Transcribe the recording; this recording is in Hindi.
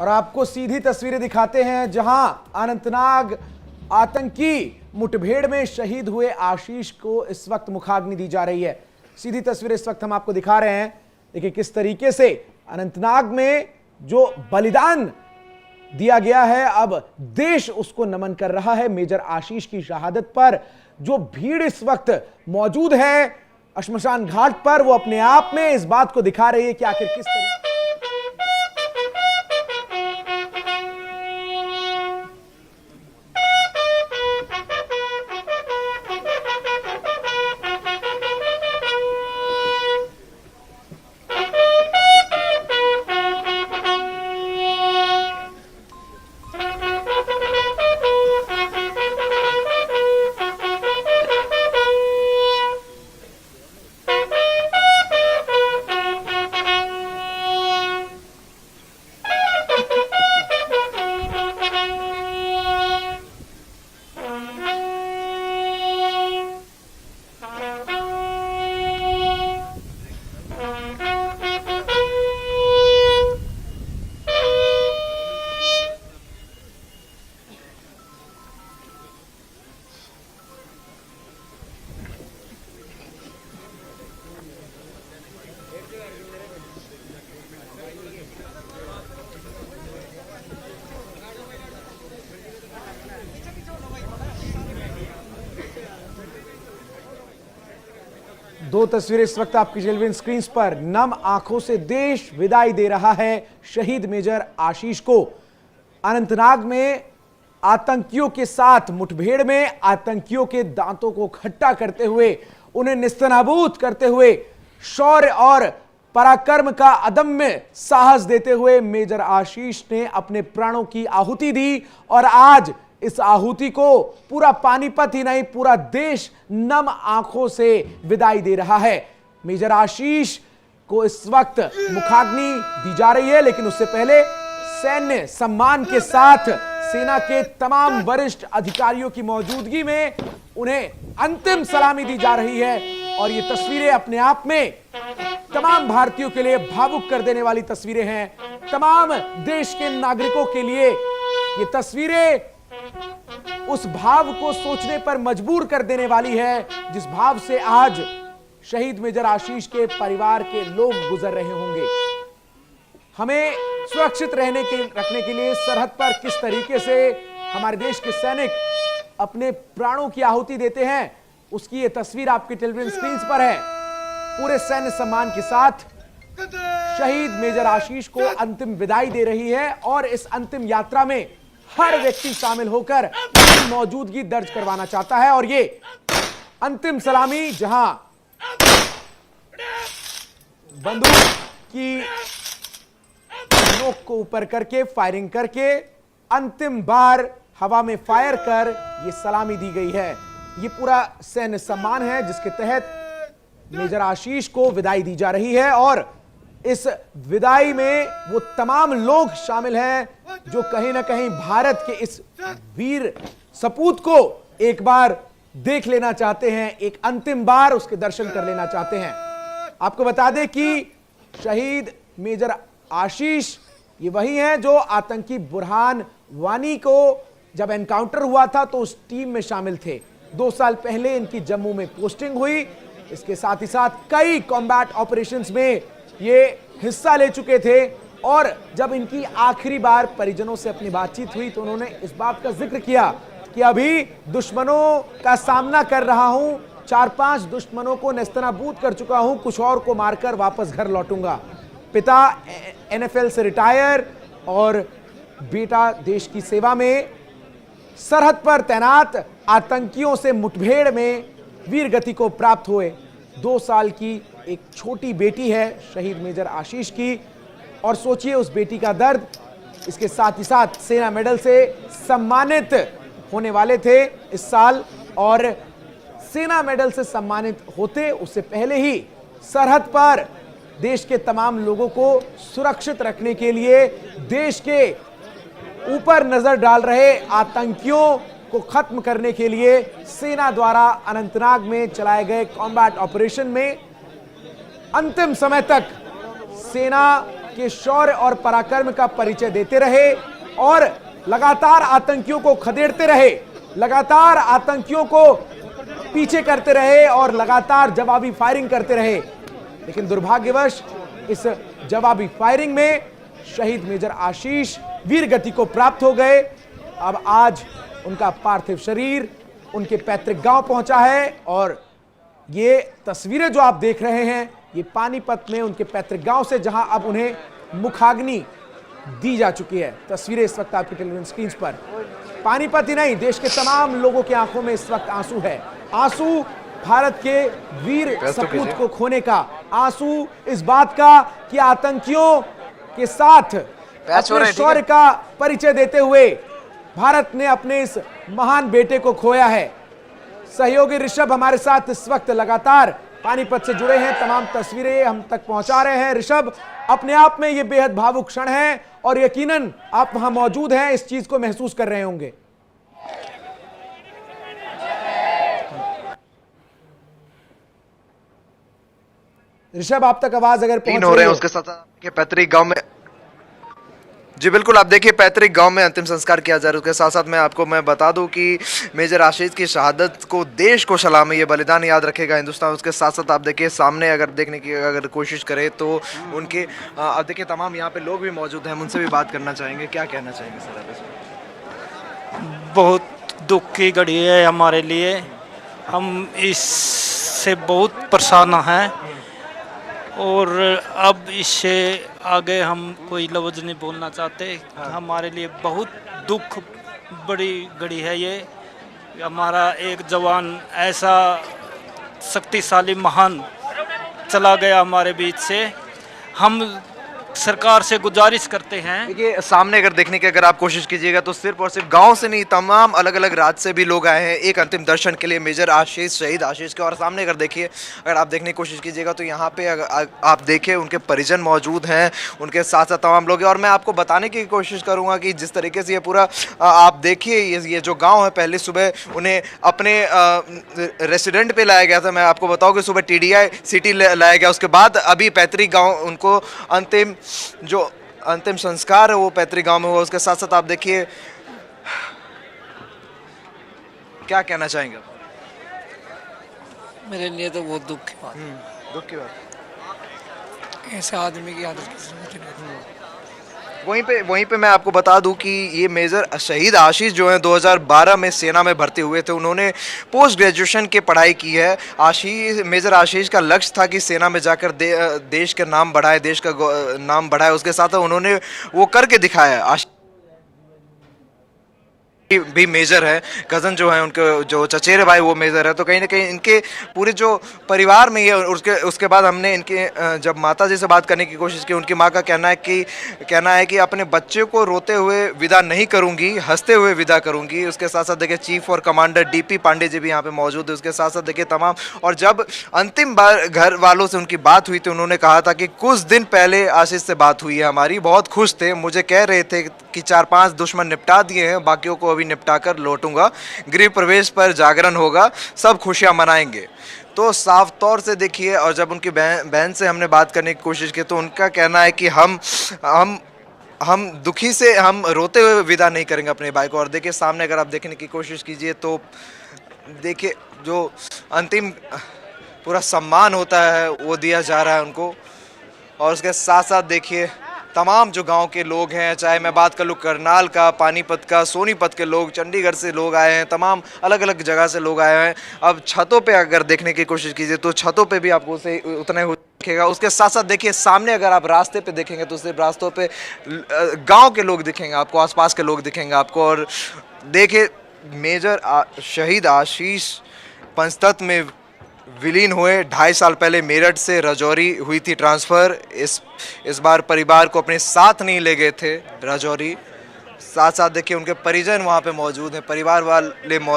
और आपको सीधी तस्वीरें दिखाते हैं जहां अनंतनाग आतंकी मुठभेड़ में शहीद हुए आशीष को इस वक्त मुखाग्नि दी जा रही है। सीधी तस्वीरें इस वक्त हम आपको दिखा रहे हैं। देखिए किस तरीके से अनंतनाग में जो बलिदान दिया गया है, अब देश उसको नमन कर रहा है। मेजर आशीष की शहादत पर जो भीड़ इस वक्त मौजूद है श्मशान घाट पर, वो अपने आप में इस बात को दिखा रही है कि आखिर किस तरीके दो तस्वीरें इस वक्त आपकी टेलीविजन स्क्रीन पर। नम आंखों से देश विदाई दे रहा है शहीद मेजर आशीष को। अनंतनाग में आतंकियों के साथ मुठभेड़ में आतंकियों के दांतों को खट्टा करते हुए, उन्हें निस्तनाबूद करते हुए, शौर्य और पराक्रम का अदम्य साहस देते हुए मेजर आशीष ने अपने प्राणों की आहुति दी। और आज इस आहुति को पूरा पानीपत ही नहीं, पूरा देश नम आंखों से विदाई दे रहा है। मेजर आशीष को इस वक्त मुखाग्नि दी जा रही है, लेकिन उससे पहले सैन्य सम्मान के साथ सेना के तमाम वरिष्ठ अधिकारियों की मौजूदगी में उन्हें अंतिम सलामी दी जा रही है। और ये तस्वीरें अपने आप में तमाम भारतीयों के लिए भावुक कर देने वाली तस्वीरें हैं। तमाम देश के नागरिकों के लिए ये तस्वीरें उस भाव को सोचने पर मजबूर कर देने वाली है, जिस भाव से आज शहीद मेजर आशीष के परिवार के लोग गुजर रहे होंगे। हमें सुरक्षित रखने के लिए सरहद पर किस तरीके से हमारे देश के सैनिक अपने प्राणों की आहुति देते हैं, उसकी ये तस्वीर आपकी टेलीविजन स्क्रीन पर है। पूरे सैन्य सम्मान के साथ शहीद मेजर आशीष को अंतिम विदाई दे रही है और इस अंतिम यात्रा में हर व्यक्ति शामिल होकर मौजूदगी दर्ज करवाना चाहता है। और ये अंतिम सलामी जहां बंदूक की नोक को ऊपर करके फायरिंग करके अंतिम बार हवा में फायर कर ये सलामी दी गई है। ये पूरा सैन्य सम्मान है जिसके तहत मेजर आशीष को विदाई दी जा रही है। और इस विदाई में वो तमाम लोग शामिल हैं जो कहीं ना कहीं भारत के इस वीर सपूत को एक बार देख लेना चाहते हैं, एक अंतिम बार उसके दर्शन कर लेना चाहते हैं। आपको बता दें कि शहीद मेजर आशीष ये वही हैं जो आतंकी बुरहान वानी को जब एनकाउंटर हुआ था तो उस टीम में शामिल थे। 2 साल पहले इनकी जम्मू में पोस्टिंग हुई। इसके साथ ही साथ कई कॉम्बैट ऑपरेशंस में ये हिस्सा ले चुके थे। और जब इनकी आखिरी बार परिजनों से अपनी बातचीत हुई तो उन्होंने इस बात का जिक्र किया कि अभी दुश्मनों का सामना कर रहा हूं, 4-5 दुश्मनों को नेस्तनाबूद कर चुका हूं, कुछ और को मारकर वापस घर लौटूंगा। पिता NFL से रिटायर और बेटा देश की सेवा में सरहद पर तैनात आतंकियों से मुठभेड़ में वीर गति को प्राप्त हुए। 2 साल की एक छोटी बेटी है शहीद मेजर आशीष की। और सोचिए उस बेटी का दर्द। इसके साथ ही साथ सेना मेडल से सम्मानित होने वाले थे इस साल, और सेना मेडल से सम्मानित होते उससे पहले ही सरहद पर देश के तमाम लोगों को सुरक्षित रखने के लिए, देश के ऊपर नजर डाल रहे आतंकियों को खत्म करने के लिए सेना द्वारा अनंतनाग में चलाए गए कॉम्बैट ऑपरेशन में अंतिम समय तक सेना के शौर्य और पराक्रम का परिचय देते रहे और लगातार आतंकियों को खदेड़ते रहे, लगातार आतंकियों को पीछे करते रहे और लगातार जवाबी फायरिंग करते रहे। लेकिन दुर्भाग्यवश इस जवाबी फायरिंग में शहीद मेजर आशीष वीर गति को प्राप्त हो गए। अब आज उनका पार्थिव शरीर उनके पैतृक गांव पहुंचा है और ये तस्वीरें जो आप देख रहे हैं ये पानीपत में उनके पैतृक गांव से, जहां अब उन्हें मुखाग्नि दी जा चुकी है। तस्वीरें इस वक्त आपकी टेलीविजन स्क्रीन पर। पानीपत ही नहीं, देश के तमाम लोगों की आंखों में इस वक्त आंसू है। आंसू भारत के वीर सपूत को खोने का, आंसू इस बात का कि आतंकियों के साथ अपने शौर्य का परिचय देते हुए भारत ने अपने इस महान बेटे को खोया है। सहयोगी ऋषभ हमारे साथ इस वक्त लगातार पानीपत से जुड़े हैं, तमाम तस्वीरें हम तक पहुंचा रहे हैं। ऋषभ, अपने आप में ये बेहद भावुक क्षण है और यकीनन आप वहां मौजूद हैं, इस चीज को महसूस कर रहे होंगे। ऋषभ, आप तक आवाज अगर पहुंच रहे हैं उसके साथ के पैतृक गांव में, जी बिल्कुल, आप देखिए पैतृक गांव में अंतिम संस्कार किया जा रहा है। उसके साथ साथ मैं बता दूं कि मेजर आशीष की शहादत को देश को सलामी, ये बलिदान याद रखेगा हिंदुस्तान। उसके साथ साथ आप देखिए सामने अगर देखने की अगर कोशिश करें तो उनके आप देखिए तमाम यहाँ पे लोग भी मौजूद हैं, उनसे भी बात करना चाहेंगे। क्या कहना चाहेंगे सर आप इसमें? बहुत दुख की घड़ी है हमारे लिए, हम इससे बहुत परेशान हैं और अब इससे आगे हम कोई लफ्ज़ नहीं बोलना चाहते। हमारे लिए बहुत दुख बड़ी घड़ी है ये। हमारा एक जवान ऐसा शक्तिशाली महान चला गया हमारे बीच से। हम सरकार से गुजारिश करते हैं, देखिए सामने अगर देखने की अगर आप कोशिश कीजिएगा तो सिर्फ और सिर्फ गांव से नहीं, तमाम अलग अलग राज्य से भी लोग आए हैं एक अंतिम दर्शन के लिए मेजर आशीष, शहीद आशीष के। और सामने अगर देखिए, अगर आप देखने की कोशिश कीजिएगा तो यहाँ पे अगर आप देखिए उनके परिजन मौजूद हैं, उनके साथ साथ तमाम लोग हैं। और मैं आपको बताने की कोशिश करूँगा कि जिस तरीके से ये पूरा आप देखिए ये जो गाँव है, पहले सुबह उन्हें अपने रेसिडेंट पे लाया गया था। मैं आपको बताऊँ कि सुबह TDI सिटी लाया गया, उसके बाद अभी पैतृक गाँव उनको जो अंतिम संस्कार है वो पैतृक गांव में हुआ। उसके साथ साथ आप देखिए, क्या कहना चाहेंगे? मेरे लिए तो बहुत दुख की बात, दुख की बात, ऐसे आदमी की आदत किसी को नहीं। वहीं पे मैं आपको बता दूं कि ये मेजर शहीद आशीष जो हैं 2012 में सेना में भर्ती हुए थे। उन्होंने पोस्ट ग्रेजुएशन की पढ़ाई की है। मेजर आशीष का लक्ष्य था कि सेना में जाकर देश का नाम बढ़ाए, देश का नाम बढ़ाए। उसके साथ उन्होंने वो करके दिखाया। भी मेजर है, कज़न जो है उनके जो चचेरे भाई वो मेजर है। तो कहीं ना कहीं इनके पूरे जो परिवार में ये, उसके बाद हमने इनके जब माता जी से बात करने की कोशिश की, उनकी माँ का कहना है कि अपने बच्चे को रोते हुए विदा नहीं करूंगी, हंसते हुए विदा करूंगी। उसके साथ साथ देखिए चीफ और कमांडर DP पांडे जी भी यहाँ पे मौजूद है। उसके साथ साथ देखिए तमाम, और जब अंतिम बार घर वालों से उनकी बात हुई तो उन्होंने कहा था कि कुछ दिन पहले आशीष से बात हुई है हमारी, बहुत खुश थे, मुझे कह रहे थे कि 4-5 दुश्मन निपटा दिए हैं, बाकियों को अभी निपटा कर लौटूंगा, गृह प्रवेश पर जागरण होगा, सब खुशियां मनाएंगे। तो साफ तौर से देखिए, और जब उनकी बहन से हमने बात करने की कोशिश की तो उनका कहना है कि हम दुखी से, हम रोते हुए विदा नहीं करेंगे अपने भाई को। और देखिए सामने अगर आप देखने की कोशिश कीजिए तो देखिए जो अंतिम पूरा सम्मान होता है वो दिया जा रहा है उनको। और उसके साथ साथ देखिए तमाम जो गांव के लोग हैं, चाहे मैं बात कर लूँ करनाल का, पानीपत का, सोनीपत के लोग, चंडीगढ़ से लोग आए हैं, तमाम अलग अलग जगह से लोग आए हैं। अब छतों पे अगर देखने की कोशिश कीजिए तो छतों पे भी आपको उसे उतना ही दिखेगा। उसके साथ साथ देखिए सामने अगर आप रास्ते पे देखेंगे तो सिर्फ रास्तों पे गाँव के लोग दिखेंगे आपको, आसपास के लोग दिखेंगे आपको। और देखिए मेजर शहीद आशीष पंचतत्व में विलीन हुए 2.5 साल पहले मेरठ से राजौरी हुई थी ट्रांसफ़र। इस बार परिवार को अपने साथ नहीं ले गए थे राजौरी। साथ साथ देखिए उनके परिजन वहाँ पे मौजूद हैं, परिवार वाले मौजूद।